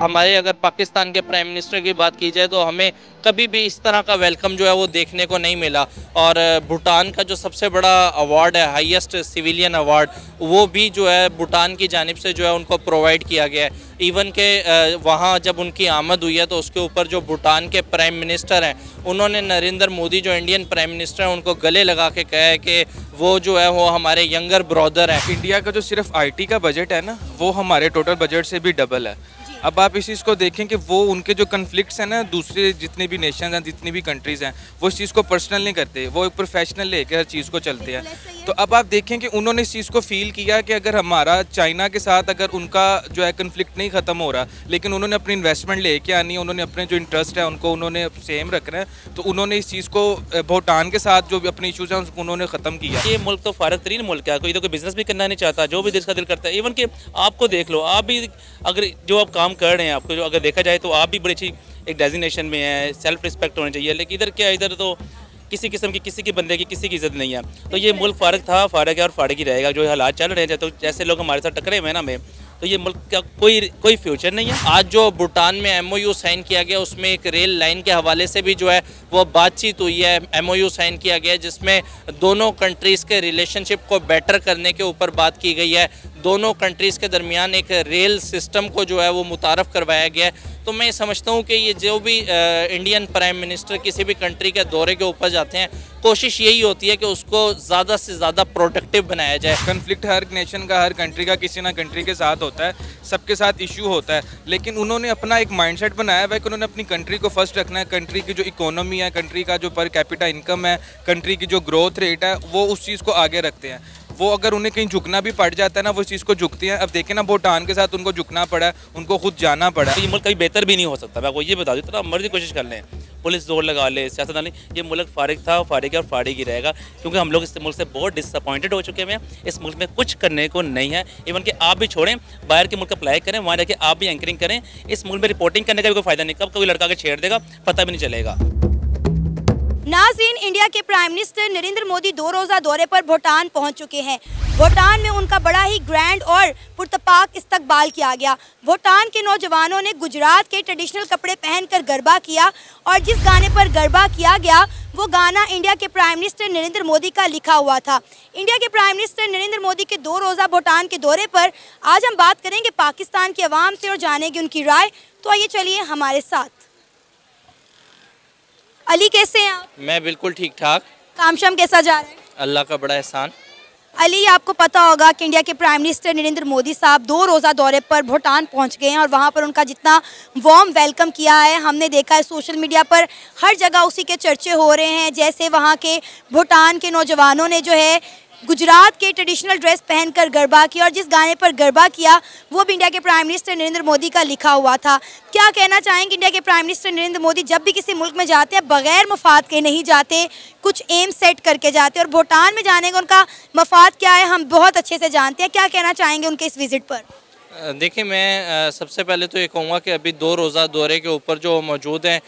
हमारे अगर पाकिस्तान के प्राइम मिनिस्टर की बात की जाए तो हमें कभी भी इस तरह का वेलकम जो है वो देखने को नहीं मिला। और भूटान का जो सबसे बड़ा अवार्ड है, हाईएस्ट सिविलियन अवार्ड, वो भी जो है भूटान की जानिब से जो है उनको प्रोवाइड किया गया है। इवन के वहाँ जब उनकी आमद हुई है तो उसके ऊपर जो भूटान के प्राइम मिनिस्टर हैं उन्होंने नरेंद्र मोदी जो इंडियन प्राइम मिनिस्टर हैं उनको गले लगा के कहा है कि वो जो है वो हमारे यंगर ब्रदर हैं। इंडिया का जो सिर्फ आईटी का बजट है ना, वो हमारे टोटल बजट से भी डबल है। अब आप इस चीज़ को देखें कि वो उनके जो कन्फ्लिक्ट्स हैं ना, दूसरे जितने भी नेशन हैं, जितनी भी कंट्रीज़ हैं, वो इस चीज़ को पर्सनल नहीं करते, वो एक प्रोफेशनल लेके हर चीज़ को चलते हैं। तो अब आप देखें कि उन्होंने इस चीज़ को फील किया कि अगर हमारा चाइना के साथ अगर उनका जो है कन्फ्लिक्ट नहीं ख़त्म हो रहा, लेकिन उन्होंने अपनी इन्वेस्टमेंट लेके आनी है, उन्होंने अपने जो इंटरेस्ट है उनको उन्होंने सेम रखना है, तो उन्होंने इस चीज़ को भूटान के साथ जो भी अपने इशूज़ हैं उसको उन्होंने ख़त्म किया। ये मुल्क तो फारग तरीन मुल्क है, कोई तो कोई बिजनेस भी करना नहीं चाहता, जो भी दिल का दिल करता है। इवन कि आपको देख लो, आप भी अगर जो आप काम कर रहे हैं, आपको जो अगर देखा जाए तो आप भी बड़ी अच्छी एक डेजिग्नेशन में है, सेल्फ रिस्पेक्ट होनी चाहिए। लेकिन इधर क्या, इधर तो किसी किस्म की किसी की बंदे की किसी की इज्जत नहीं है। तो ये मुल्क फारग था, फारग है और फारग ही रहेगा। जो हालात चल रहे हैं, तो जैसे लोग हमारे साथ टकरे हुए हैं ना हमें, तो ये मुल्क का कोई फ्यूचर नहीं है। आज जो भूटान में एमओयू साइन किया गया उसमें एक रेल लाइन के हवाले से भी जो है वो बातचीत हुई है। एमओयू साइन किया गया जिसमें दोनों कंट्रीज़ के रिलेशनशिप को बेटर करने के ऊपर बात की गई है। दोनों कंट्रीज़ के दरमियान एक रेल सिस्टम को जो है वो मुतारफ़ करवाया गया है। तो मैं समझता हूँ कि ये जो भी इंडियन प्राइम मिनिस्टर किसी भी कंट्री के दौरे के ऊपर जाते हैं, कोशिश यही होती है कि उसको ज़्यादा से ज़्यादा प्रोडक्टिव बनाया जाए। कन्फ्लिक्ट हर नेशन का, हर कंट्री का किसी ना कंट्री के साथ होता है, सबके साथ इशू होता है, लेकिन उन्होंने अपना एक माइंडसेट बनाया हुआ है कि उन्होंने अपनी कंट्री को फर्स्ट रखना है। कंट्री की जो इकोनॉमी है, कंट्री का जो पर कैपिटा इनकम है, कंट्री की जो ग्रोथ रेट है, वो उस चीज़ को आगे रखते हैं। वो अगर उन्हें कहीं झुकना भी पड़ जाता है ना, वो इस चीज़ को झुकती हैं। अब देखें ना, भूटान के साथ उनको झुकना पड़ा है, उनको खुद जाना पड़ा। तो ये मुल्क कभी बेहतर भी नहीं हो सकता। मैं आपको ये बता दूँ, इतना मर्जी कोशिश कर लें, पुलिस जोर लगा ले, सियासतदान, ये मुल्क फारिग था, फारिग है और फारिग ही रहेगा। क्योंकि हम लोग इस मुल्क से बहुत डिसअपॉइंटेड हो चुके हैं। इस मुल्क में कुछ करने को नहीं है। इवन कि आप भी छोड़ें, बाहर के मुल्क अप्लाई करें, वहाँ जाके आप भी एंकरिंग करें। इस मुल्क में रिपोर्टिंग करने का भी कोई फ़ायदा नहीं, कब कोई लड़का के छेड़ देगा पता भी नहीं चलेगा। नाज़रीन, इंडिया के प्राइम मिनिस्टर नरेंद्र मोदी 2 रोज़ा दौरे पर भूटान पहुंच चुके हैं। भूटान में उनका बड़ा ही ग्रैंड और पुरतपाक इस्तकबाल किया गया। भूटान के नौजवानों ने गुजरात के ट्रेडिशनल कपड़े पहनकर गरबा किया और जिस गाने पर गरबा किया गया वो गाना इंडिया के प्राइम मिनिस्टर नरेंद्र मोदी का लिखा हुआ था। इंडिया के प्राइम मिनिस्टर नरेंद्र मोदी के 2 रोज़ा भूटान के दौरे पर आज हम बात करेंगे पाकिस्तान की आवाम से और जानेंगे उनकी राय। तो आइए चलिए हमारे साथ। अली, कैसे हैं आप? मैं बिल्कुल ठीक ठाक। काम शाम कैसा जा रहा है? अल्लाह का बड़ा एहसान। अली, आपको पता होगा कि इंडिया के प्राइम मिनिस्टर नरेंद्र मोदी साहब 2 रोज़ा दौरे पर भूटान पहुंच गए हैं और वहां पर उनका जितना वार्म वेलकम किया है, हमने देखा है सोशल मीडिया पर हर जगह उसी के चर्चे हो रहे हैं। जैसे वहां के भूटान के नौजवानों ने जो है गुजरात के ट्रेडिशनल ड्रेस पहनकर गरबा किया और जिस गाने पर गरबा किया वो भी इंडिया के प्राइम मिनिस्टर नरेंद्र मोदी का लिखा हुआ था। क्या कहना चाहेंगे, इंडिया के प्राइम मिनिस्टर नरेंद्र मोदी जब भी किसी मुल्क में जाते हैं बगैर मफाद के नहीं जाते, कुछ एम सेट करके जाते हैं, और भूटान में जाने का उनका मफाद क्या है हम बहुत अच्छे से जानते हैं। क्या कहना चाहेंगे उनके इस विज़िट पर? देखिए, मैं सबसे पहले तो ये कहूँगा कि अभी 2 रोज़ा दौरे के ऊपर जो मौजूद हैं,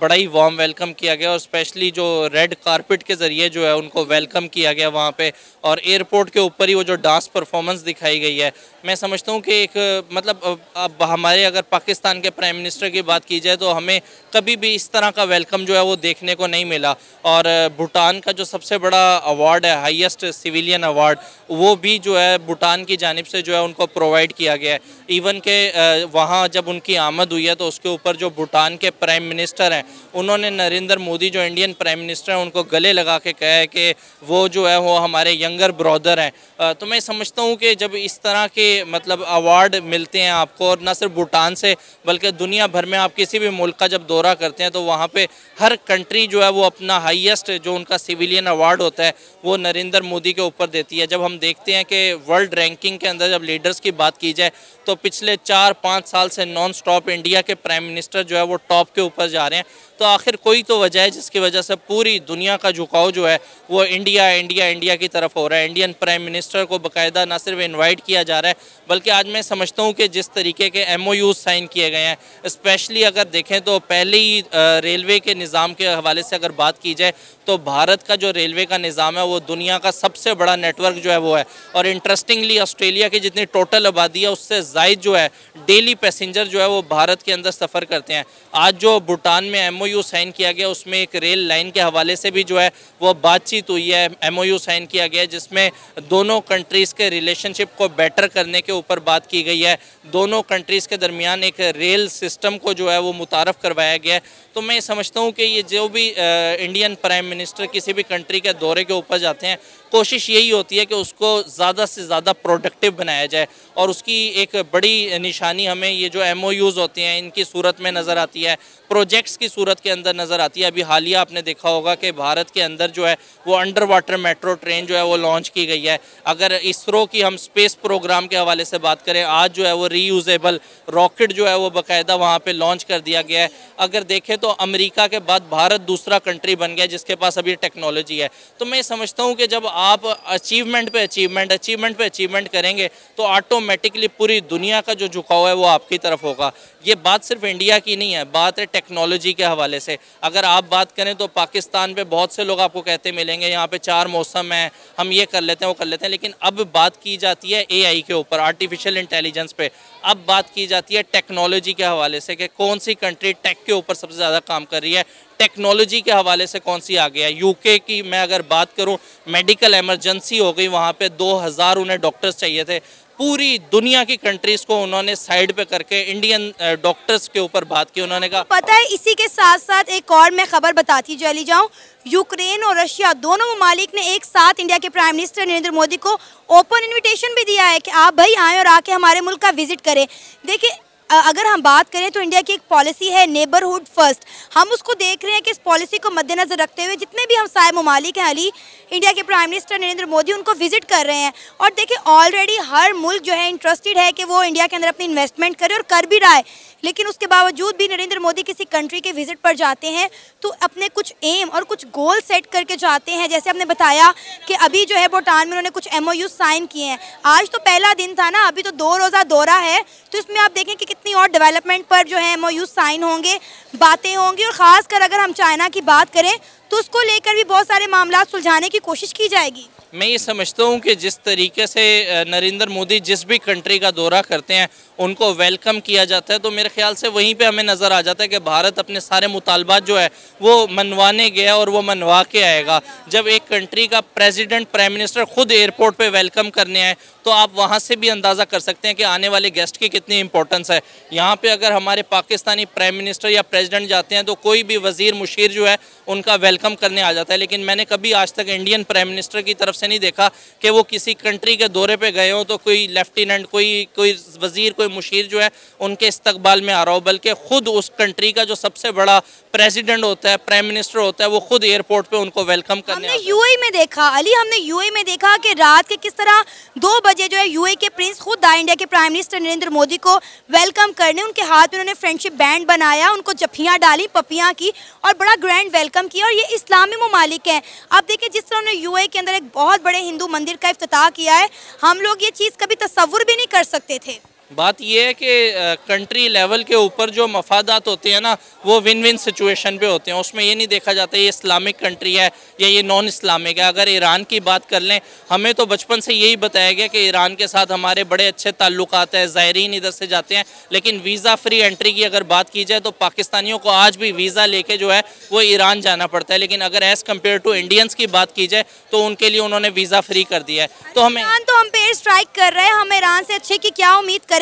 बड़ा ही वार्म वेलकम किया गया और स्पेशली जो रेड कारपेट के ज़रिए जो है उनको वेलकम किया गया वहाँ पे, और एयरपोर्ट के ऊपर ही वो जो डांस परफॉर्मेंस दिखाई गई है। मैं समझता हूँ कि एक मतलब अब हमारे अगर पाकिस्तान के प्राइम मिनिस्टर की बात की जाए तो हमें कभी भी इस तरह का वेलकम जो है वो देखने को नहीं मिला। और भूटान का जो सबसे बड़ा अवार्ड है, हाईएस्ट सिविलियन अवार्ड, वो भी जो है भूटान की जानिब से जो है उनको प्रोवाइड किया गया है। इवन के वहाँ जब उनकी आमद हुई है तो उसके ऊपर जो भूटान के प्राइम मिनिस्टर हैं उन्होंने नरेंद्र मोदी जो इंडियन प्राइम मिनिस्टर हैं उनको गले लगा के कहा है कि वो जो है वो हमारे यंगर ब्रदर हैं। तो मैं समझता हूँ कि जब इस तरह के मतलब अवार्ड मिलते हैं आपको, और न सिर्फ भूटान से बल्कि दुनिया भर में आप किसी भी मुल्क का जब दौरा करते हैं तो वहाँ पे हर कंट्री जो है वो अपना हाईएस्ट जो उनका सिविलियन अवार्ड होता है वो नरेंद्र मोदी के ऊपर देती है। जब हम देखते हैं कि वर्ल्ड रैंकिंग के अंदर जब लीडर्स की बात की जाए तो पिछले 4-5 साल से नॉन स्टॉप इंडिया के प्राइम मिनिस्टर जो है वो टॉप के ऊपर जा रहे हैं। तो आखिर कोई तो वजह है जिसकी वजह से पूरी दुनिया का झुकाव जो है वो इंडिया इंडिया इंडिया की तरफ हो रहा है। इंडियन प्राइम मिनिस्टर को बाकायदा न सिर्फ इन्वाइट किया जा रहा है बल्कि आज मैं समझता हूँ कि जिस तरीके के MOUs साइन किए गए हैं, स्पेशली अगर देखें तो पहले ही रेलवे के निज़ाम के हवाले से अगर बात की जाए तो भारत का जो रेलवे का निज़ाम है वो दुनिया का सबसे बड़ा नेटवर्क जो है वो है। और इंटरेस्टिंगली ऑस्ट्रेलिया की जितनी टोटल आबादी है उससे ज़ायद जो है डेली पैसेंजर जो है वो भारत के अंदर सफ़र करते हैं। आज जो भूटान में MOU साइन किया गया उसमें एक रेल लाइन के हवाले से भी जो है वो बातचीत हुई है, MOU साइन किया गया है जिसमें दोनों कंट्रीज़ के रिलेशनशिप को बेटर करने के ऊपर बात की गई है। दोनों कंट्रीज़ के दरमियान एक रेल सिस्टम को जो है वो मुतारफ़ करवाया गया है। तो मैं समझता हूँ कि ये जो भी इंडियन प्राइम मिनिस्टर किसी भी कंट्री के दौरे के ऊपर जाते हैं, कोशिश यही होती है कि उसको ज़्यादा से ज़्यादा प्रोडक्टिव बनाया जाए। और उसकी एक बड़ी निशानी हमें ये जो MOUs होते हैं इनकी सूरत में नज़र आती है, प्रोजेक्ट्स की सूरत के अंदर नज़र आती है। अभी हालिया आपने देखा होगा कि भारत के अंदर जो है वो अंडर वाटर मेट्रो ट्रेन जो है वो लॉन्च की गई है। अगर इसरो की हम स्पेस प्रोग्राम के हवाले से बात करें, आज जो है वो रीयूजेबल रॉकेट जो है वो बाकायदा वहाँ पर लॉन्च कर दिया गया है। अगर देखें तो अमेरिका के बाद भारत दूसरा कंट्री बन गया जिसके पास अभी टेक्नोलॉजी है। तो मैं समझता हूँ कि जब आप अचीवमेंट पे अचीवमेंट करेंगे तो ऑटोमेटिकली पूरी दुनिया का जो झुकाव है वो आपकी तरफ होगा। ये बात सिर्फ इंडिया की नहीं है, बात है टेक्नोलॉजी के हवाले से। अगर आप बात करें तो पाकिस्तान पे बहुत से लोग आपको कहते मिलेंगे यहाँ पे 4 मौसम हैं, हम ये कर लेते हैं वो कर लेते हैं, लेकिन अब बात की जाती है AI के ऊपर, आर्टिफिशियल इंटेलिजेंस पे। अब बात की जाती है टेक्नोलॉजी के हवाले से कि कौन सी कंट्री टेक के ऊपर सबसे ज़्यादा काम कर रही है, टेक्नोलॉजी के हवाले से कौन सी आगे है। UK की मैं अगर बात करूं, मेडिकल इमरजेंसी हो गई, वहाँ पे 2000 उन्हें डॉक्टर्स चाहिए थे। पूरी दुनिया की कंट्रीज़ को उन्होंने साइड पे करके इंडियन डॉक्टर्स के ऊपर बात की। उन्होंने कहा पता है, इसी के साथ साथ एक और मैं खबर बताती चली जाऊँ। यूक्रेन और रशिया दोनों ममालिक ने एक साथ इंडिया के प्राइम मिनिस्टर नरेंद्र मोदी को ओपन इन्विटेशन भी दिया है कि आप भाई आएँ और आके हमारे मुल्क का विजिट करें। देखिए, अगर हम बात करें तो इंडिया की एक पॉलिसी है नेबरहुड फर्स्ट, हम उसको देख रहे हैं कि इस पॉलिसी को मद्देनजर रखते हुए जितने भी हमसाय ममालिक हैं अली, इंडिया के प्राइम मिनिस्टर नरेंद्र मोदी उनको विजिट कर रहे हैं। और देखिए, ऑलरेडी हर मुल्क जो है इंटरेस्टेड है कि वो इंडिया के अंदर अपनी इन्वेस्टमेंट करे और कर भी रहा है, लेकिन उसके बावजूद भी नरेंद्र मोदी किसी कंट्री के विजिट पर जाते हैं तो अपने कुछ एम और कुछ गोल सेट करके जाते हैं। जैसे आपने बताया कि अभी जो है भूटान में उन्होंने कुछ MOU साइन किए हैं। आज तो पहला दिन था ना, अभी तो 2 रोज़ा दौरा है, तो इसमें आप देखें कि कितनी और डेवलपमेंट पर जो है MOU साइन होंगे, बातें होंगी। और ख़ासकर अगर हम चाइना की बात करें तो उसको लेकर भी बहुत सारे मामला सुलझाने की कोशिश की जाएगी। मैं ये समझता हूँ कि जिस तरीके से नरेंद्र मोदी जिस भी कंट्री का दौरा करते हैं उनको वेलकम किया जाता है, तो मेरे ख्याल से वहीं पे हमें नज़र आ जाता है कि भारत अपने सारे मुतालबात जो है वो मनवाने गया और वो मनवा के आएगा। जब एक कंट्री का प्रेसिडेंट प्राइम मिनिस्टर खुद एयरपोर्ट पे वेलकम करने आए तो आप वहाँ से भी अंदाज़ा कर सकते हैं कि आने वाले गेस्ट की कितनी इंपॉर्टेंस है। यहाँ पे अगर हमारे पाकिस्तानी प्राइम मिनिस्टर या प्रेसिडेंट जाते हैं तो कोई भी वज़ीर मुशीर जो है उनका वेलकम करने आ जाता है, लेकिन मैंने कभी आज तक इंडियन प्राइम मिनिस्टर की तरफ से नहीं देखा कि वो किसी कंट्री के दौरे पे गए हो तो कोई लेफ्टिनेंट, कोई वज़ीर, कोई मुशीर जो है उनके इस्तकबाल में आ रहा हो, बल्कि खुद उस कंट्री का जो सबसे बड़ा प्रेसिडेंट होता है, प्राइम मिनिस्टर होता है, वो खुद एयरपोर्ट पे उनको वेलकम करने। हमने UAE में देखा अली, हमने UAE में देखा कि रात के किस तरह 2 बजे जो है UAE के प्रिंस खुद आए इंडिया के प्राइम मिनिस्टर नरेंद्र मोदी को वेलकम करने। उनके हाथ में उन्होंने फ्रेंडशिप बैंड बनाया, उनको जफ्फियाँ डाली, पपियाँ की और बड़ा ग्रैंड वेलकम किया। और ये इस्लामी ममालिक हैं। अब देखिए, जिस तरह उन्होंने UAE के अंदर एक बहुत बड़े हिंदू मंदिर का इफ्तिताह किया है, हम लोग ये चीज़ कभी तसव्वुर भी नहीं कर सकते थे। बात यह है कि कंट्री लेवल के ऊपर जो मफादात होते हैं ना वो विन विन सिचुएशन पे होते हैं। उसमें ये नहीं देखा जाता ये इस्लामिक कंट्री है या ये नॉन इस्लामिक है। अगर ईरान की बात कर लें, हमें तो बचपन से यही बताया गया कि ईरान के साथ हमारे बड़े अच्छे ताल्लुकात हैं, ज़ायरीन इधर से जाते हैं, लेकिन वीज़ा फ्री एंट्री की अगर बात की जाए तो पाकिस्तानियों को आज भी वीज़ा लेके जो है वो ईरान जाना पड़ता है। लेकिन अगर एज़ कम्पेयर टू इंडियंस की बात की जाए तो उनके लिए उन्होंने वीज़ा फ्री कर दिया है। तो हमें हम पे एयर स्ट्राइक कर रहे हैं, हम ईरान से अच्छे की क्या उम्मीद करें।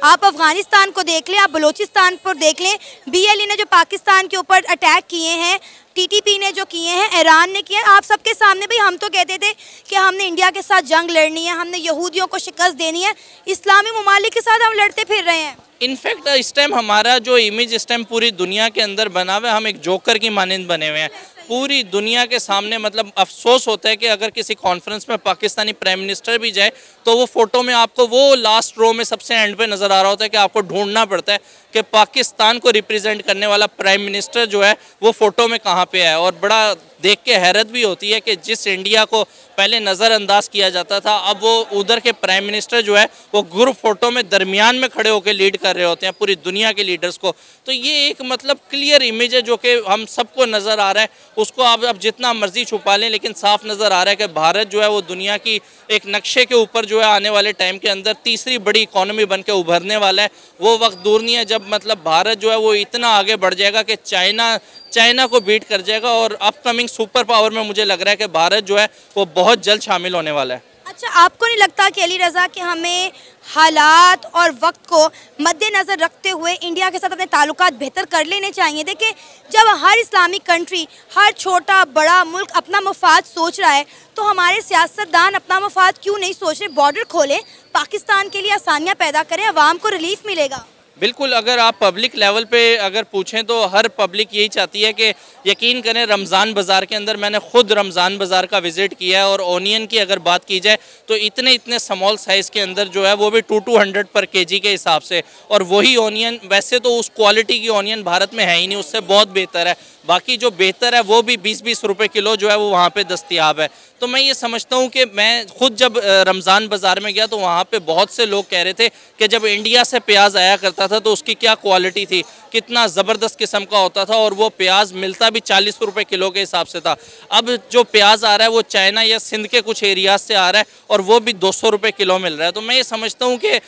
आप अफगानिस्तान को देख लें, आप बलूचिस्तान पर देख लें, BLE ने जो पाकिस्तान के ऊपर अटैक किए हैं, TTP ने जो किए हैं, ईरान ने किए, आप सबके सामने भाई हम तो कहते थे कि हमने इंडिया के साथ जंग लड़नी है, हमने यहूदियों को शिकस्त देनी है, इस्लामी ममालिक के साथ हम लड़ते फिर रहे हैं। इनफैक्ट इस टाइम हमारा जो इमेज इस टाइम पूरी दुनिया के अंदर बना हुआ है, हम एक जोकर की मानंद बने हुए हैं। पूरी दुनिया के सामने मतलब अफसोस होता है कि अगर किसी कॉन्फ्रेंस में पाकिस्तानी प्राइम मिनिस्टर भी जाए तो वो फ़ोटो में आपको वो लास्ट रो में सबसे एंड पे नज़र आ रहा होता है कि आपको ढूंढना पड़ता है कि पाकिस्तान को रिप्रेजेंट करने वाला प्राइम मिनिस्टर जो है वो फ़ोटो में कहाँ पे है। और बड़ा देख के हैरत भी होती है कि जिस इंडिया को पहले नज़रअंदाज किया जाता था, अब वो उधर के प्राइम मिनिस्टर जो है वो ग्रुप फोटो में दरमियान में खड़े होकर लीड कर रहे होते हैं पूरी दुनिया के लीडर्स को। तो ये एक मतलब क्लियर इमेज है जो कि हम सबको नज़र आ रहा है। उसको आप अब जितना मर्जी छुपा लें, लेकिन साफ नज़र आ रहा है कि भारत जो है वो दुनिया की एक नक्शे के ऊपर जो है आने वाले टाइम के अंदर तीसरी बड़ी इकॉनमी बन के उभरने वाला है। वो वक्त दूर नहीं है जब मतलब भारत जो है वो इतना आगे बढ़ जाएगा कि चाइना को बीट कर जाएगा। और अपकमिंग सुपर पावर में मुझे लग रहा है कि भारत जो है वो बहुत जल्द शामिल होने वाला है। अच्छा, आपको नहीं लगता कि अली रज़ा कि हमें हालात और वक्त को मद्देनज़र रखते हुए इंडिया के साथ अपने ताल्लुकात बेहतर कर लेने चाहिए? देखिए, जब हर इस्लामिक कंट्री, हर छोटा बड़ा मुल्क अपना मफाद सोच रहा है तो हमारे सियासतदान अपना मफाद क्यों नहीं सोच रहे? बॉर्डर खोलें, पाकिस्तान के लिए आसानियाँ पैदा करें, अवाम को रिलीफ मिलेगा। बिल्कुल, अगर आप पब्लिक लेवल पे अगर पूछें तो हर पब्लिक यही चाहती है कि यकीन करें रमज़ान बाज़ार के अंदर मैंने ख़ुद रमज़ान बाज़ार का विज़िट किया है और ओनियन की अगर बात की जाए तो इतने स्मॉल साइज़ के अंदर जो है वो भी 200 पर केजी के हिसाब से, और वही ओनियन वैसे तो उस क्वालिटी की ओनियन भारत में है ही नहीं, उससे बहुत बेहतर है। बाकी जो बेहतर है वो भी 20-20 रुपए किलो जो है वो वहाँ पे दस्तयाब है। तो मैं ये समझता हूँ कि मैं खुद जब रमज़ान बाज़ार में गया तो वहाँ पे बहुत से लोग कह रहे थे कि जब इंडिया से प्याज आया करता था तो उसकी क्या क्वालिटी थी, कितना ज़बरदस्त किस्म का होता था, और वो प्याज मिलता भी 40 रुपए किलो के हिसाब से था। अब जो प्याज आ रहा है वो चाइना या सिंध के कुछ एरियाज से आ रहा है और वो भी 200 रुपए किलो मिल रहा है। तो मैं ये समझता हूँ कि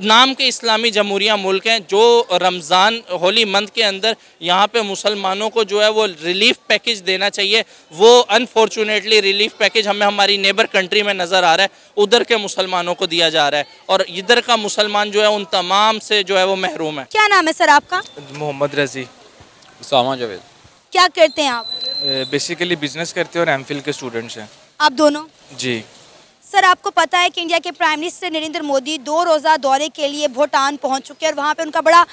नाम के इस्लामी जमहूरिया मुल्क हैं, जो रमज़ान होली मंथ के अंदर यहाँ पे मुसलमानों को जो है वो रिलीफ पैकेज देना चाहिए। वो अनफॉर्चुनेटली रिलीफ पैकेज हमें हमारी नेबर कंट्री में नज़र आ रहा है, उधर के मुसलमानों को दिया जा रहा है और इधर का मुसलमान जो है उन तमाम से जो है वो महरूम है। क्या नाम है सर आपका? मोहम्मद रज़ी। उसामा जावेद। क्या करते हैं आप? बेसिकली बिजनेस करते हैं और एमफिल के स्टूडेंट्स हैं। आप दोनों? जी सर, आपको पता है कि इंडिया के प्राइम मिनिस्टर नरेंद्र मोदी 2 रोज़ा दौरे के लिए भूटान पहुंच चुके हैं और वहां पे उनका बड़ा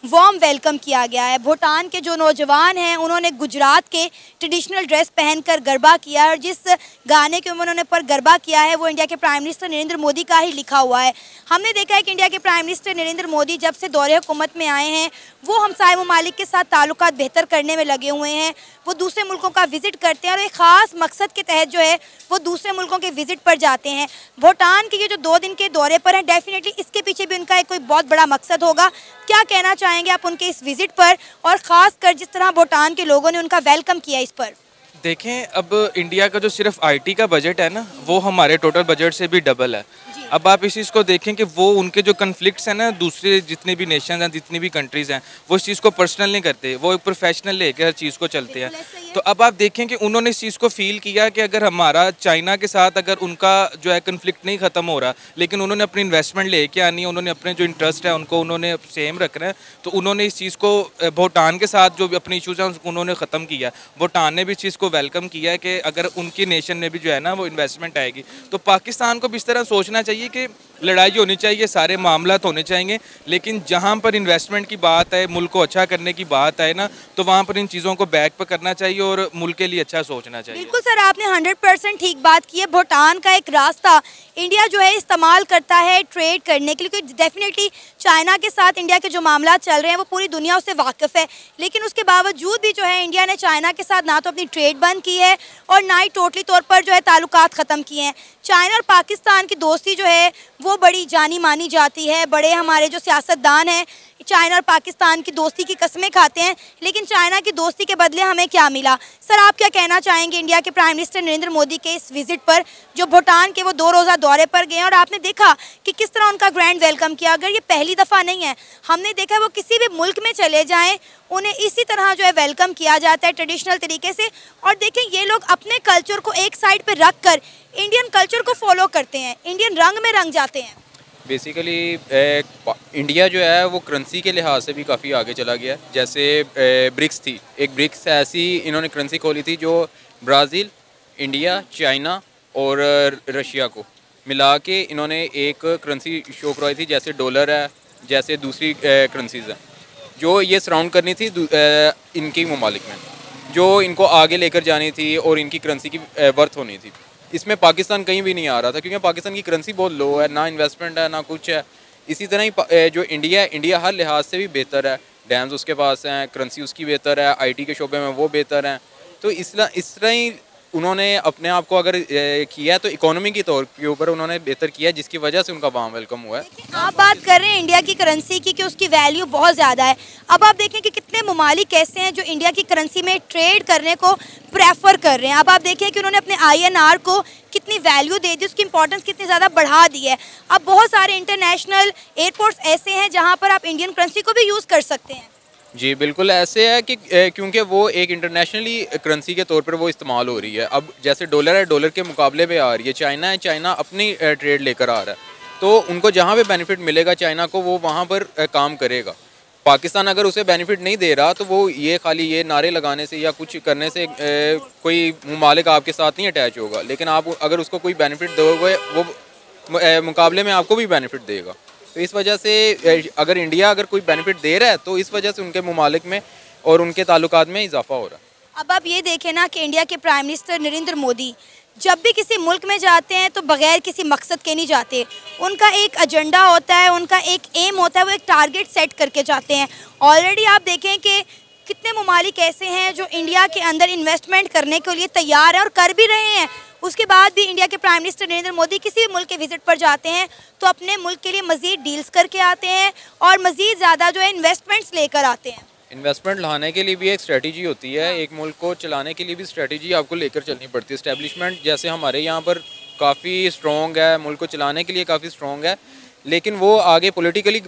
वार्म वेलकम किया गया है। भूटान के जो नौजवान हैं उन्होंने गुजरात के ट्रेडिशनल ड्रेस पहनकर गरबा किया है और जिस गाने के उन्होंने पर गरबा किया है वो इंडिया के प्राइम मिनिस्टर नरेंद्र मोदी का ही लिखा हुआ है। हमने देखा है कि इंडिया के प्राइम मिनिस्टर नरेंद्र मोदी जब से दौरे हुकूमत में आए हैं वो हमसाये ममालिक के साथ ताल्लुकात बेहतर करने में लगे हुए हैं। वो दूसरे मुल्कों का विज़िट करते हैं और एक ख़ास मकसद के तहत जो है वो दूसरे मुल्कों के विज़िट पर जाते हैं। भूटान के ये जो 2 दिन के दौरे पर हैं, डेफिनेटली इसके पीछे भी उनका एक कोई बहुत बड़ा मकसद होगा। क्या कहना चाहेंगे आप उनके इस विज़िट पर और ख़ास कर जिस तरह भूटान के लोगों ने उनका वेलकम किया इस पर? देखें, अब इंडिया का जो सिर्फ आईटी का बजट है ना वो हमारे टोटल बजट से भी डबल है। अब आप इस चीज़ को देखें कि वो उनके जो कन्फ्लिक्ट्स हैं ना दूसरे जितने भी नेशन हैं, जितनी भी कंट्रीज़ हैं, वो इस चीज़ को पर्सनल नहीं करते, वो एक प्रोफेशनल लेके हर चीज़ को चलते हैं। तो अब आप देखें कि उन्होंने इस चीज़ को फील किया कि अगर हमारा चाइना के साथ अगर उनका जो है कन्फ्लिक्ट नहीं ख़त्म हो रहा, लेकिन उन्होंने अपनी इन्वेस्टमेंट लेके आनी है, उन्होंने अपने जो इंटरेस्ट है उनको उन्होंने सेम रखना है, तो उन्होंने इस चीज़ को भूटान के साथ जो भी अपने इशूज़ हैं उसको उन्होंने ख़त्म किया। भूटान ने भी इस चीज़ को वेलकम किया है कि अगर उनकी नेशन में भी जो है ना वो इन्वेस्टमेंट आएगी। तो पाकिस्तान को भी इस तरह सोचना चाहिए कि लड़ाई होनी चाहिए, सारे मामलात होने चाहिए, लेकिन जहाँ पर इन्वेस्टमेंट की बात है, मुल्क को अच्छा करने की बात है ना, तो वहाँ पर इन चीज़ों को बैक पर करना चाहिए और मुल्क के लिए अच्छा सोचना चाहिए। बिल्कुल सर, आपने 100% ठीक बात की है। भूटान का एक रास्ता इंडिया जो है इस्तेमाल करता है ट्रेड करने के लिए, क्योंकि डेफिनेटली चाइना के साथ इंडिया के जो मामला चल रहे हैं वो पूरी दुनिया उससे वाकिफ़ है, लेकिन उसके बावजूद भी जो है इंडिया ने चाइना के साथ ना तो अपनी ट्रेड बंद की है और ना ही टोटली तौर पर जो है ताल्लुकात ख़त्म किए हैं। चाइना और पाकिस्तान की दोस्ती जो है वो बड़ी जानी मानी जाती है। बड़े हमारे जो सियासतदान हैं चाइना और पाकिस्तान की दोस्ती की कस्में खाते हैं, लेकिन चाइना की दोस्ती के बदले हमें क्या मिला? सर, आप क्या कहना चाहेंगे इंडिया के प्राइम मिनिस्टर नरेंद्र मोदी के इस विज़िट पर, जो भूटान के वो 2 रोज़ा दौरे पर गए और आपने देखा कि किस तरह उनका ग्रैंड वेलकम किया? अगर ये पहली दफ़ा नहीं है, हमने देखा है वो किसी भी मुल्क में चले जाएँ उन्हें इसी तरह जो है वेलकम किया जाता है ट्रेडिशनल तरीके से। और देखें, ये लोग अपने कल्चर को एक साइड पर रख कर इंडियन कल्चर को फॉलो करते हैं, इंडियन रंग में रंग जाते हैं। बेसिकली इंडिया जो है वो करेंसी के लिहाज से भी काफ़ी आगे चला गया। जैसे ब्रिक्स थी, एक ब्रिक्स ऐसी इन्होंने करेंसी खोली थी जो ब्राज़ील, इंडिया, चाइना और रशिया को मिला के इन्होंने एक करेंसी शो करवाई थी, जैसे डॉलर है, जैसे दूसरी करेंसीज हैं जो ये सराउंड करनी थी इनकी ममालिक में। जो इनको आगे लेकर जानी थी और इनकी करेंसी की वर्थ होनी थी। इसमें पाकिस्तान कहीं भी नहीं आ रहा था क्योंकि पाकिस्तान की करेंसी बहुत लो है, ना इन्वेस्टमेंट है ना कुछ है। इसी तरह ही जो इंडिया हर लिहाज से भी बेहतर है, डैम्स उसके पास हैं, करेंसी उसकी बेहतर है, आईटी के शोबे में वो बेहतर हैं। तो इस तरह ही उन्होंने अपने आप को अगर किया तो इकोनॉमी के तौर के ऊपर उन्होंने बेहतर किया, जिसकी वजह से उनका वार्म वेलकम हुआ है। आप बात कर रहे हैं इंडिया की करेंसी की कि उसकी वैल्यू बहुत ज़्यादा है। अब आप देखें कि कितने ममालिक ऐसे हैं जो इंडिया की करेंसी में ट्रेड करने को प्रेफर कर रहे हैं। अब आप देखें कि उन्होंने अपने INR को कितनी वैल्यू दे दी, उसकी इंपॉर्टेंस कितनी ज़्यादा बढ़ा दी है। अब बहुत सारे इंटरनेशनल एयरपोर्ट्स ऐसे हैं जहाँ पर आप इंडियन करेंसी को भी यूज़ कर सकते हैं। जी बिल्कुल ऐसे है कि क्योंकि वो एक इंटरनेशनली करेंसी के तौर पर वो इस्तेमाल हो रही है। अब जैसे डॉलर है, डॉलर के मुकाबले में आ रही है। चाइना है, चाइना अपनी ट्रेड लेकर आ रहा है, तो उनको जहाँ पे बेनिफिट मिलेगा चाइना को वो वहाँ पर काम करेगा। पाकिस्तान अगर उसे बेनिफिट नहीं दे रहा तो वो ये खाली ये नारे लगाने से या कुछ करने से कोई ममालिक आपके साथ नहीं अटैच होगा, लेकिन आप अगर उसको कोई बेनिफिट दोगे वो मुकाबले में आपको भी बेनिफिट देगा। तो इस वजह से अगर इंडिया अगर कोई बेनिफिट दे रहा है तो इस वजह से उनके ममालिक में और उनके ताल्लुकात में इजाफा हो रहा है। अब आप ये देखें ना कि इंडिया के प्राइम मिनिस्टर नरेंद्र मोदी जब भी किसी मुल्क में जाते हैं तो बगैर किसी मकसद के नहीं जाते। उनका एक एजेंडा होता है, उनका एक एम होता है, वो एक टारगेट सेट करके जाते हैं। ऑलरेडी आप देखें कि कितने ममालिक ऐसे हैं जो इंडिया के अंदर इन्वेस्टमेंट करने के लिए तैयार हैं और कर भी रहे हैं। उसके बाद भी इंडिया के प्राइम मिनिस्टर नरेंद्र मोदी किसी भी मुल्क के विजिट पर जाते हैं तो अपने मुल्क के लिए मज़ीद डील्स करके आते हैं और मज़ीद ज़्यादा जो है इन्वेस्टमेंट्स लेकर आते हैं। इन्वेस्टमेंट लाने के लिए भी एक स्ट्रेटजी होती है, एक मुल्क को चलाने के लिए भी स्ट्रेटजी आपको लेकर चलनी पड़ती है। इस्टेब्लिशमेंट जैसे हमारे यहाँ पर काफ़ी स्ट्रॉन्ग है, मुल्क को चलाने के लिए काफ़ी स्ट्रॉन्ग है, लेकिन वो आगे पॉलिटिकली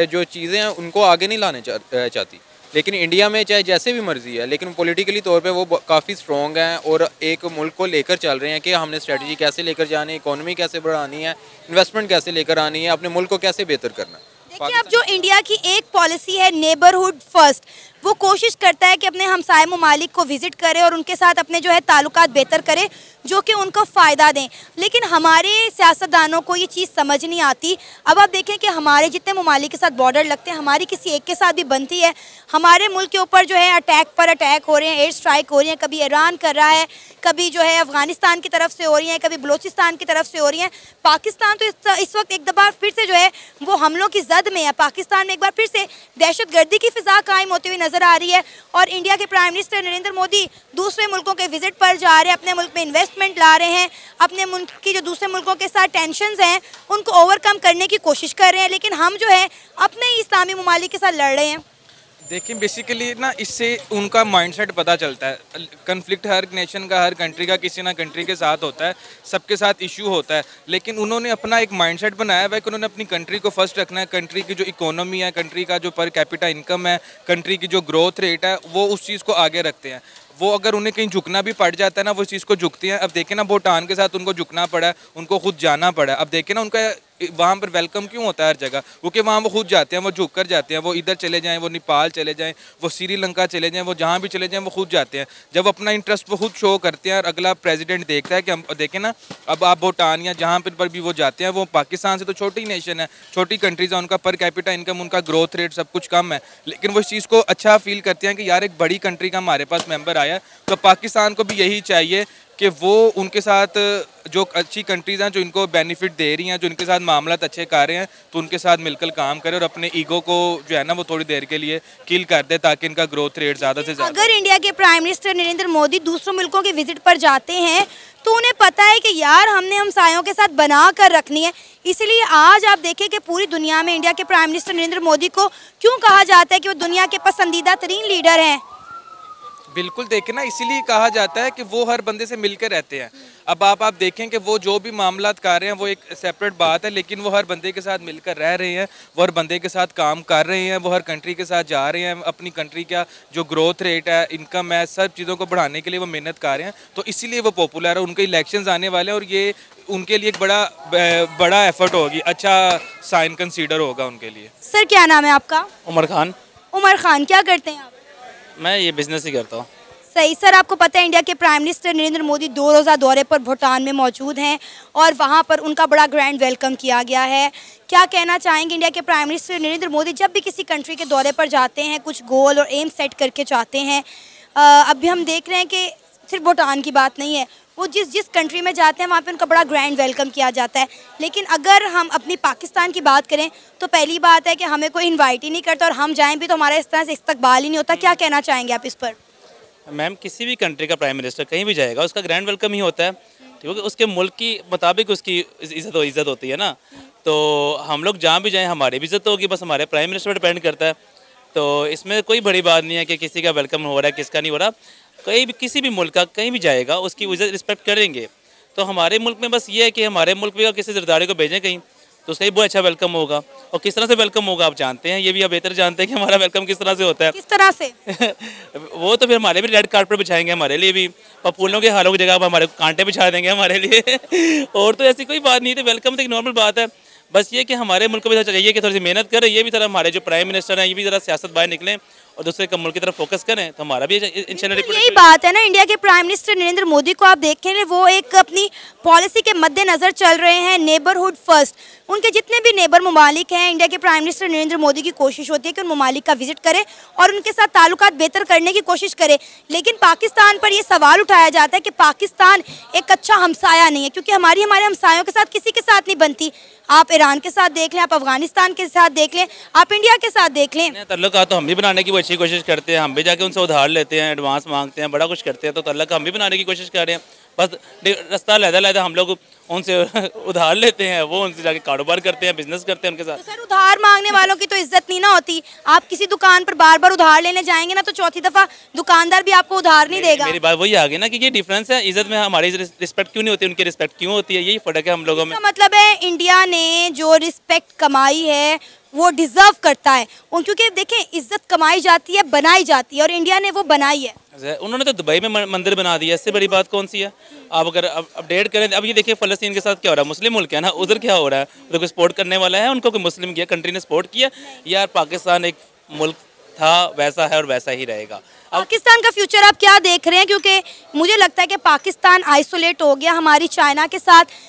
जो चीज़ें हैं उनको आगे नहीं लाने चाहती। लेकिन इंडिया में चाहे जैसे भी मर्जी है, लेकिन पॉलिटिकली तौर पे वो काफ़ी स्ट्रॉन्ग हैं और एक मुल्क को लेकर चल रहे हैं कि हमने स्ट्रेटजी कैसे लेकर जानी है, इकोनॉमी कैसे बढ़ानी है, इन्वेस्टमेंट कैसे लेकर आनी है, अपने मुल्क को कैसे बेहतर करना है। देखिए अब जो इंडिया की एक पॉलिसी है नेबरहुड फर्स्ट, वो कोशिश करता है कि अपने हमसाय ममालिक को विज़िट करे और उनके साथ अपने जो है ताल्लुकात बेहतर करे जो कि उनको फ़ायदा दें। लेकिन हमारे सियासतदानों को ये चीज़ समझ नहीं आती। अब आप देखें कि हमारे जितने ममालिक के साथ बॉर्डर लगते हैं, हमारी किसी एक के साथ भी बनती है। हमारे मुल्क के ऊपर जो है अटैक पर अटैक हो रहे हैं, एयर स्ट्राइक हो रही है, कभी ईरान कर रहा है, कभी जो है अफ़गानिस्तान की तरफ से हो रही हैं, कभी बलूचिस्तान की तरफ से हो रही हैं। पाकिस्तान तो इस वक्त एक दफ़ा फिर से जो है वो हमलों की जद में है। पाकिस्तान में एक बार फिर से दहशतगर्दी की फ़िज़ा कायम होती हुई नज़र आ रही है और इंडिया के प्राइम मिनिस्टर नरेंद्र मोदी दूसरे मुल्कों के विजिट पर जा रहे हैं, अपने मुल्क में इन्वेस्टमेंट ला रहे हैं, अपने मुल्क की जो दूसरे मुल्कों के साथ टेंशन्स हैं उनको ओवरकम करने की कोशिश कर रहे हैं। लेकिन हम जो है अपने ही इस्लामी ममालिक के साथ लड़ रहे हैं। देखिए बेसिकली ना इससे उनका माइंडसेट पता चलता है। कन्फ्लिक्ट हर नेशन का, हर कंट्री का किसी ना कंट्री के साथ होता है, सबके साथ इशू होता है, लेकिन उन्होंने अपना एक माइंडसेट बनाया हुआ है कि उन्होंने अपनी कंट्री को फर्स्ट रखना है। कंट्री की जो इकोनॉमी है, कंट्री का जो पर कैपिटा इनकम है, कंट्री की जो ग्रोथ रेट है, वो उस चीज़ को आगे रखते हैं। वो अगर उन्हें कहीं झुकना भी पड़ जाता है ना, वो इस चीज़ को झुकती हैं। अब देखें ना भूटान के साथ उनको झुकना पड़ा है, उनको खुद जाना पड़ा। अब देखें ना उनका वहाँ पर वेलकम क्यों होता है हर जगह, क्योंकि वहाँ वो खुद जाते हैं, वो झुक कर जाते हैं। वो इधर चले जाएं, वो नेपाल चले जाएं, वो श्रीलंका चले जाएं, वो जहाँ भी चले जाएं वो खुद जाते हैं। जब अपना इंटरेस्ट वो खुद शो करते हैं और अगला प्रेसिडेंट देखता है कि हम देखें ना, अब आप भूटान या जहाँ पर भी वो जाते हैं, वो पाकिस्तान से तो छोटी नेशन है, छोटी कंट्रीज है, उनका पर कैपिटा इनकम, उनका ग्रोथ रेट सब कुछ कम है, लेकिन वो इस चीज़ को अच्छा फील करते हैं कि यार एक बड़ी कंट्री का हमारे पास मेंबर आया। तो पाकिस्तान को भी यही चाहिए कि वो उनके साथ जो अच्छी कंट्रीज़ हैं जो इनको बेनिफिट दे रही हैं, जो इनके साथ मामलात अच्छे कर रहे हैं, तो उनके साथ मिलकर काम करें और अपने ईगो को जो है ना वो थोड़ी देर के लिए किल कर दे ताकि इनका ग्रोथ रेट ज़्यादा से ज़्यादा। अगर इंडिया के प्राइम मिनिस्टर नरेंद्र मोदी दूसरों मुल्कों के विजिट पर जाते हैं तो उन्हें पता है कि यार हमने हमसायों के साथ बना कर रखनी है। इसीलिए आज आप देखें कि पूरी दुनिया में इंडिया के प्राइम मिनिस्टर नरेंद्र मोदी को क्यों कहा जाता है कि वो दुनिया के पसंदीदा तरीन लीडर हैं। बिल्कुल देखें ना, इसीलिए कहा जाता है कि वो हर बंदे से मिलकर रहते हैं। अब आप देखें कि वो जो भी मामलात कर रहे हैं वो एक सेपरेट बात है, लेकिन वो हर बंदे के साथ मिलकर रह रहे हैं, वो हर बंदे के साथ काम कर रहे हैं, वो हर कंट्री के साथ जा रहे हैं, अपनी कंट्री का जो ग्रोथ रेट है, इनकम है, सब चीज़ों को बढ़ाने के लिए वो मेहनत कर रहे हैं। तो इसीलिए वो पॉपुलर है। उनके इलेक्शंस आने वाले हैं और ये उनके लिए एक बड़ा एफर्ट होगी, अच्छा साइन कंसीडर होगा उनके लिए। सर क्या नाम है आपका? उमर खान। उमर खान, क्या करते हैं आप? मैं ये बिज़नेस ही करता हूँ। सही। सर आपको पता है इंडिया के प्राइम मिनिस्टर नरेंद्र मोदी 2 रोज़ा दौरे पर भूटान में मौजूद हैं और वहां पर उनका बड़ा ग्रैंड वेलकम किया गया है। क्या कहना चाहेंगे? इंडिया के प्राइम मिनिस्टर नरेंद्र मोदी जब भी किसी कंट्री के दौरे पर जाते हैं कुछ गोल और एम सेट करके जाते हैं। अभी हम देख रहे हैं कि सिर्फ भूटान की बात नहीं है, वो जिस कंट्री में जाते हैं वहाँ पे उनका बड़ा ग्रैंड वेलकम किया जाता है। लेकिन अगर हम अपनी पाकिस्तान की बात करें तो पहली बात है कि हमें कोई इनवाइट ही नहीं करता, और हम जाएं भी तो हमारा इस तरह से इस्तकबाल ही नहीं होता। क्या कहना चाहेंगे आप इस पर? मैम, किसी भी कंट्री का प्राइम मिनिस्टर कहीं भी जाएगा उसका ग्रैंड वेलकम ही होता है, क्योंकि उसके मुल्क की मुताबिक उसकी इज़्ज़त होती है ना। तो हम लोग जहाँ भी जाएँ हमारी भी इज़्ज़त होगी, बस हमारे प्राइम मिनिस्टर पर डिपेंड करता है। तो इसमें कोई बड़ी बात नहीं है कि किसी का वेलकम हो रहा है किसका नहीं हो रहा। कहीं भी किसी भी मुल्क का कहीं भी जाएगा उसकी इज़्ज़त रिस्पेक्ट करेंगे। तो हमारे मुल्क में बस ये है कि हमारे मुल्क में किसी ज़रदारी को भेजें कहीं तो उसका भी बहुत अच्छा वेलकम होगा। और किस तरह से वेलकम होगा आप जानते हैं, ये भी आप बेहतर जानते हैं कि हमारा वेलकम किस तरह से होता है। किस तरह से? वो तो फिर हमारे भी रेड कार्पेट बिछाएंगे हमारे लिए भी, और फूलों के हारों की जगह आप हमारे कांटे बिछा देंगे हमारे लिए। और तो ऐसी कोई बात नहीं थी, वेलकम तो एक नॉर्मल बात है। बस ये कि हमारे मुल्क को भी चाहिए कि थोड़ी सी मेहनत करें, ये भी तरह हमारे जो प्राइम मिनिस्टर हैं ये भी ज़रा सियासत बाहर निकलें और दूसरे के मुल्क की तरफ फोकस करें, तो हमारा भी यही बात है ना। इंडिया के प्राइम मिनिस्टर नरेंद्र मोदी को आप देखें, वो एक अपनी पॉलिसी के मद्देनज़र चल रहे हैं, नेबरहुड फर्स्ट। उनके जितने भी नेबर ममालिक हैं, इंडिया के प्राइम मिनिस्टर नरेंद्र मोदी की कोशिश होती है कि उन ममालिक का विजिट करें और उनके साथ ताल्लुकात बेहतर करने की कोशिश करें। लेकिन पाकिस्तान पर यह सवाल उठाया जाता है कि पाकिस्तान एक अच्छा हमसाया नहीं है, क्योंकि हमारे हमसायों के साथ किसी के साथ नहीं बनती। आप ईरान के साथ देख लें, आप अफगानिस्तान के साथ देख लें, आप इंडिया के साथ देख लें। तल्लुकात तो हम भी बनाने की वो अच्छी कोशिश करते हैं, हम भी जाके उनसे उधार लेते हैं, एडवांस मांगते हैं, बड़ा कुछ करते हैं। तो तल्लुक हम भी बनाने की कोशिश कर रहे हैं, बस रास्ता लहदा हम लोग उनसे उधार लेते हैं, वो उनसे जाके कारोबार करते हैं, बिजनेस करते हैं उनके साथ। तो सर, उधार मांगने वालों की तो इज्जत नहीं ना होती। आप किसी दुकान पर बार बार उधार लेने जाएंगे ना तो चौथी दफा दुकानदार भी आपको उधार नहीं देगा। मेरी बात वही आ गई ना कि ये डिफरेंस है, इज्जत में हमारी रिस्पेक्ट क्यों नहीं होती, उनकी रिस्पेक्ट क्यों होती है, यही फर्क है हम लोगों में। मतलब है इंडिया ने जो रिस्पेक्ट कमाई है वो डिजर्व करता है, क्योंकि देखें इज्जत कमाई जाती है, बनाई जाती है, और इंडिया ने वो बनाई है। उन्होंने तो दुबई में मंदिर बना दिया, इससे बड़ी बात कौन सी है। आप अगर अपडेट करें, अब ये देखिए फ़लस्तीन के साथ क्या हो रहा है, मुस्लिम मुल्क है ना, उधर क्या हो रहा है, उधर कोई सपोर्ट करने वाला है उनको, कोई मुस्लिम किया कंट्री ने सपोर्ट किया। यार पाकिस्तान एक मुल्क था, वैसा है और वैसा ही रहेगा। पाकिस्तान का फ्यूचर आप क्या देख रहे हैं? क्योंकि मुझे लगता है कि पाकिस्तान आइसोलेट हो गया, हमारी चाइना के साथ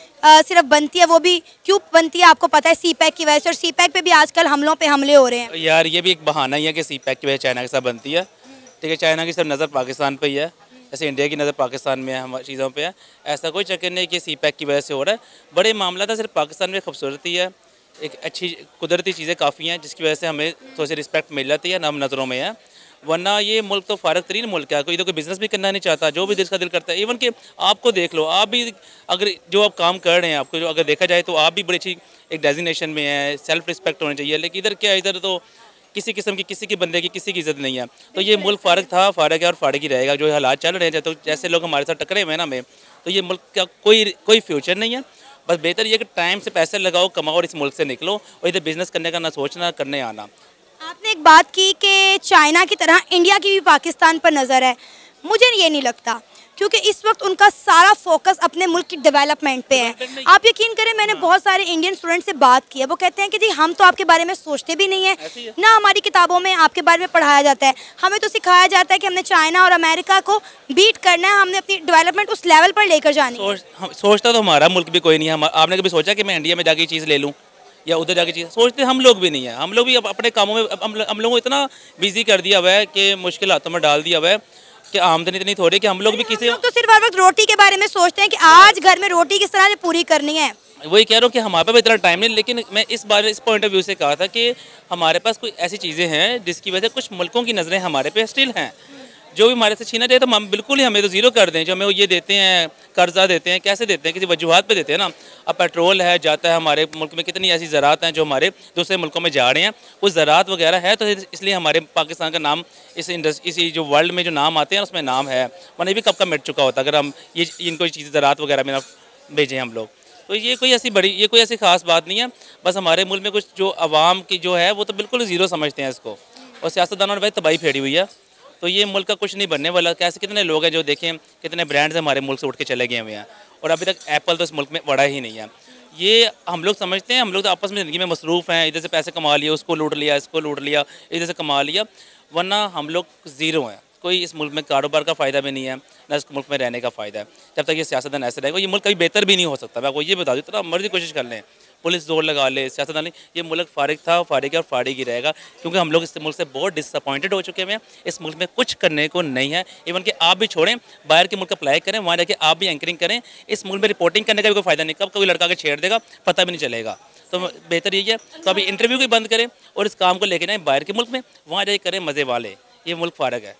सिर्फ बनती है, वो भी क्यों बनती है आपको पता है, सी पैक की वजह से, और सी पैक पे भी आजकल हमलों पे हमले हो रहे हैं। यार ये भी एक बहाना ही है कि सी पैक की वजह चाइना के साथ बनती है। ठीक है, चाइना की सिर्फ नज़र पाकिस्तान पे ही है, जैसे इंडिया की नज़र पाकिस्तान में है, हमारी चीज़ों पे है। ऐसा कोई चक्कर नहीं कि सी पैक की वजह से हो रहा है। बड़े मामला था, सिर्फ पाकिस्तान में खूबसूरती है, एक अच्छी कुदरती चीज़ें काफ़ी हैं जिसकी वजह से हमें थोड़ी सी रिस्पेक्ट मिल जाती है, नम नज़रों में है। वरना ये मुल्क तो फारग तरीन मुल्क है, कोई तो कोई बिज़नेस भी करना नहीं चाहता, जो भी दिल करता है। इवन कि आपको देख लो, आप भी अगर जो आप काम कर रहे हैं, आपको जो अगर देखा जाए तो आप भी बड़ी अच्छी एक डेजिग्नेशन में है, सेल्फ रिस्पेक्ट होनी चाहिए। लेकिन इधर क्या, इधर तो किसी किस्म की किसी की बंदे की किसी की इज्जत नहीं है। तो ये मुल्क फारग था, फारग है और फारग ही रहेगा। जो हालात चल रहे हैं, तो जैसे लोग हमारे साथ टकरे हुए हैं ना में, तो ये मुल्क का कोई फ्यूचर नहीं है। बस बेहतर ये कि टाइम से पैसे लगाओ, कमाओ और इस मुल्क से निकलो, और इधर बिज़नेस करने का ना सोचना, करने आना। आपने एक बात की कि चाइना की तरह इंडिया की भी पाकिस्तान पर नज़र है। मुझे ये नहीं लगता, क्योंकि इस वक्त उनका सारा फोकस अपने मुल्क की डेवलपमेंट पे है। आप यकीन करें, मैंने बहुत सारे इंडियन स्टूडेंट से बात की है, वो कहते हैं कि जी हम तो आपके बारे में सोचते भी नहीं है, ना हमारी किताबों में आपके बारे में पढ़ाया जाता है। हमें तो सिखाया जाता है कि हमने चाइना और अमेरिका को बीट करना है, हमने अपनी डेवलपमेंट उस लेवल पर लेकर जानी है। सोचता तो हमारा मुल्क भी कोई नहीं है। आपने कभी सोचा कि मैं इंडिया में जाके चीज़ ले लूँ या उधर जाके चीज़, सोचते हम लोग भी नहीं है। हम लोग भी अपने कामों में हम लोगों को इतना बिजी कर दिया हुआ है कि मुश्किल हाथों में डाल दिया हुआ है कि आमदनी इतनी थोड़ी कि हम लोग भी किसी तो सिर्फ हर वक्त रोटी के बारे में सोचते हैं कि आज घर में रोटी किस तरह से पूरी करनी है। वही कह रहा हूँ कि हमारे पास इतना टाइम नहीं। लेकिन मैं इस पॉइंट ऑफ व्यू से कहा था कि हमारे पास कोई ऐसी चीज़ें हैं जिसकी वजह से कुछ मुल्कों की नज़रें हमारे पे स्टिल हैं। जो भी हमारे से छीना जाए तो हम बिल्कुल ही हमें तो ज़ीरो कर दें। जो हमें वो ये देते हैं, कर्जा देते हैं, कैसे देते हैं, किसी वजूहत पे देते हैं ना। अब पेट्रोल है जाता है, हमारे मुल्क में कितनी ऐसी ज़रात हैं जो हमारे दूसरे मुल्कों में जा रहे हैं, वो ज़रात वगैरह है, तो इसलिए हमारे पाकिस्तान का नाम इसी जो वर्ल्ड में जो नाम आते हैं उसमें नाम है, वरना ये भी कब का मिट चुका होता अगर हम ये इनको चीज़ें ज़रात वगैरह में ना भेजें हम लोग। तो ये कोई ऐसी ख़ास बात नहीं है। बस हमारे मुल्क में कुछ जो अवाम की जो है वो तो बिल्कुल ज़ीरो समझते हैं इसको, और सियासतदानों ने भाई तबाही फेरी हुई है। तो ये मुल्क का कुछ नहीं बनने वाला। कैसे कितने लोग हैं जो देखें, कितने ब्रांड्स हमारे मुल्क से उठ के चले गए हुए हैं, और अभी तक एप्पल तो इस मुल्क में बढ़ा ही नहीं है। ये हम लोग समझते हैं, हम लोग तो आपस में ज़िंदगी में मसरूफ़ हैं, इधर से पैसे कमा लिए, उसको लूट लिया, इसको लूट लिया, इधर से कमा लिया, वरना हम लोग ज़ीरो हैं। कोई इस मुल्क में कारोबार का फ़ायदा भी नहीं है, ना इस मुल्क में रहने का फ़ायदा है। जब तक ये सियासतदान ऐसे रहेगा, ये मुल्क कभी बेहतर भी नहीं हो सकता। मैं आपको ये बता दूँ, इतना मर्जी कोशिश कर लें, पुलिस जोर लगा ले, सियासतदान, ये मुल्क फारिग था, फारिग है और फारिग ही रहेगा, क्योंकि हम लोग इस मुल्क से बहुत डिसअपॉइंटेड हो चुके हैं। इस मुल्क में कुछ करने को नहीं है। इवन कि आप भी छोड़ें, बाहर के मुल्क अप्लाई करें, वहाँ जाके आप भी एंकरिंग करें। इस मुल्क में रिपोर्टिंग करने का भी कोई फ़ायदा नहीं, कब कोई लड़का के छेड़ देगा पता भी नहीं चलेगा। तो बेहतर यही है, तो अभी इंटरव्यू भी बंद करें और इस काम को लेके जाएं बाहर के मुल्क में, वहाँ जाके करें मज़े वाले। ये मुल्क फारिग है।